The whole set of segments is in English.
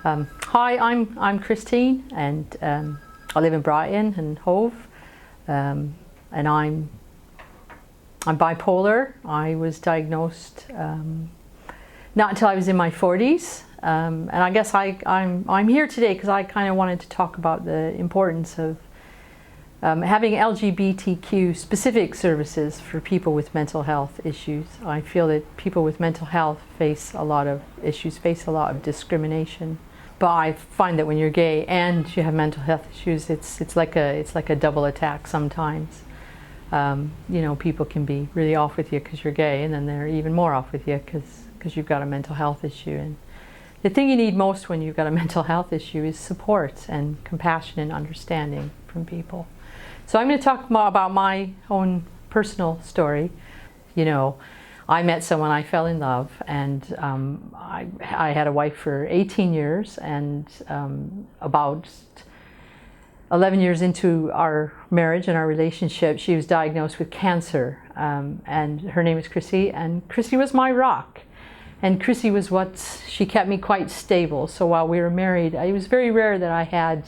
Hi, I'm Christine, and I live in Brighton Hove, and I'm bipolar. I was diagnosed not until I was in my 40s, and I guess I'm here today because I kind of wanted to talk about the importance of having LGBTQ specific services for people with mental health issues. I feel that people with mental health face a lot of issues, face a lot of discrimination. But I find that when you're gay and you have mental health issues, it's like a double attack sometimes. You know, people can be really off with you because you're gay, and then they're even more off with you because you've got a mental health issue. And the thing you need most when you've got a mental health issue is support and compassion and understanding from people. So I'm going to talk more about my own personal story. You know, I met someone, I fell in love, and I had a wife for 18 years, and about 11 years into our marriage and our relationship, she was diagnosed with cancer, and her name is Chrissy, and Chrissy was my rock. And Chrissy was she kept me quite stable. So while we were married, it was very rare that I had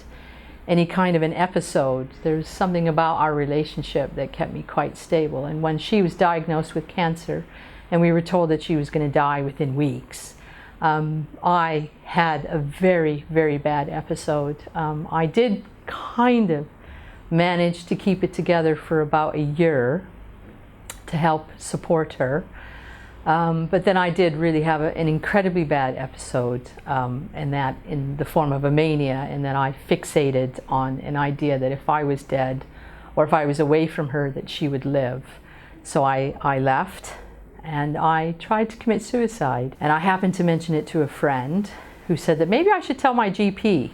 any kind of an episode. There's something about our relationship that kept me quite stable. And when she was diagnosed with cancer and we were told that she was going to die within weeks, I had a very, very bad episode. I did kind of manage to keep it together for about a year to help support her. But then I did really have an incredibly bad episode, and that in the form of a mania, and that I fixated on an idea that if I was dead or if I was away from her, that she would live. So I left and I tried to commit suicide. And I happened to mention it to a friend who said that maybe I should tell my GP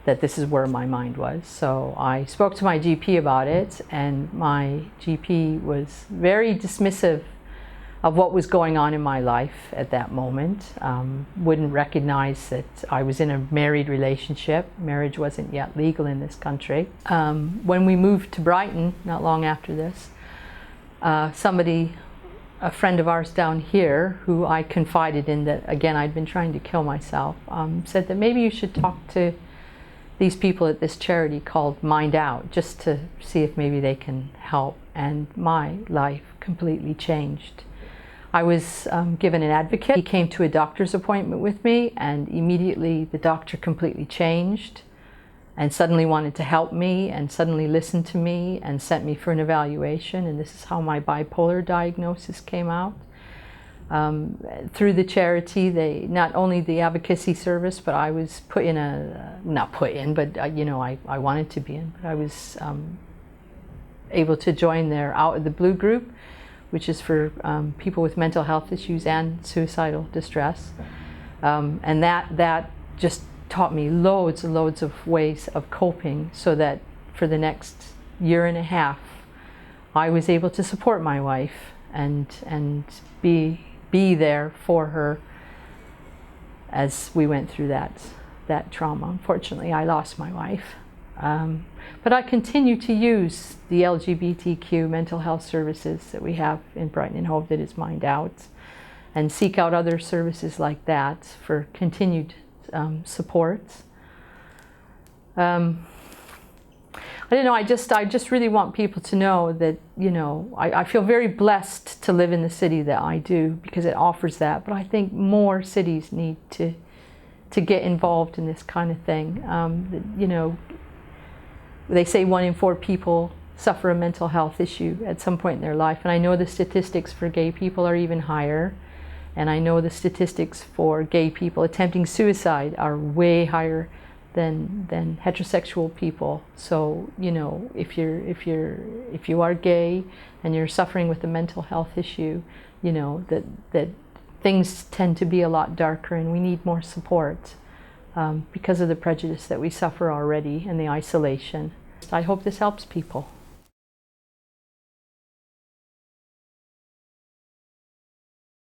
that this is where my mind was. So I spoke to my GP about it, and my GP was very dismissive of what was going on in my life at that moment. Wouldn't recognize that I was in a married relationship. Marriage wasn't yet legal in this country. When we moved to Brighton, not long after this, a friend of ours down here, who I confided in that, again, I'd been trying to kill myself, said that maybe you should talk to these people at this charity called MindOut, just to see if maybe they can help. And my life completely changed. I was given an advocate. He came to a doctor's appointment with me, and immediately the doctor completely changed and suddenly wanted to help me and suddenly listened to me and sent me for an evaluation. And this is how my bipolar diagnosis came out. Through the charity, they not only the advocacy service, but I was put in you know, I wanted to be in, but I was able to join their Out of the Blue group, which is for people with mental health issues and suicidal distress. And that just taught me loads and loads of ways of coping, so that for the next year and a half, I was able to support my wife and be there for her as we went through that trauma. Unfortunately, I lost my wife. But I continue to use the LGBTQ mental health services that we have in Brighton Hove, that is MindOut, and seek out other services like that for continued support. I don't know, I just really want people to know that, you know, I feel very blessed to live in the city that I do, because it offers that. But I think more cities need to get involved in this kind of thing. You know, they say 1 in 4 people suffer a mental health issue at some point in their life. And I know the statistics for gay people are even higher. And I know the statistics for gay people attempting suicide are way higher than heterosexual people. So, you know, if you are gay and you're suffering with a mental health issue, you know, that things tend to be a lot darker, and we need more support. Because of the prejudice that we suffer already and the isolation. I hope this helps people.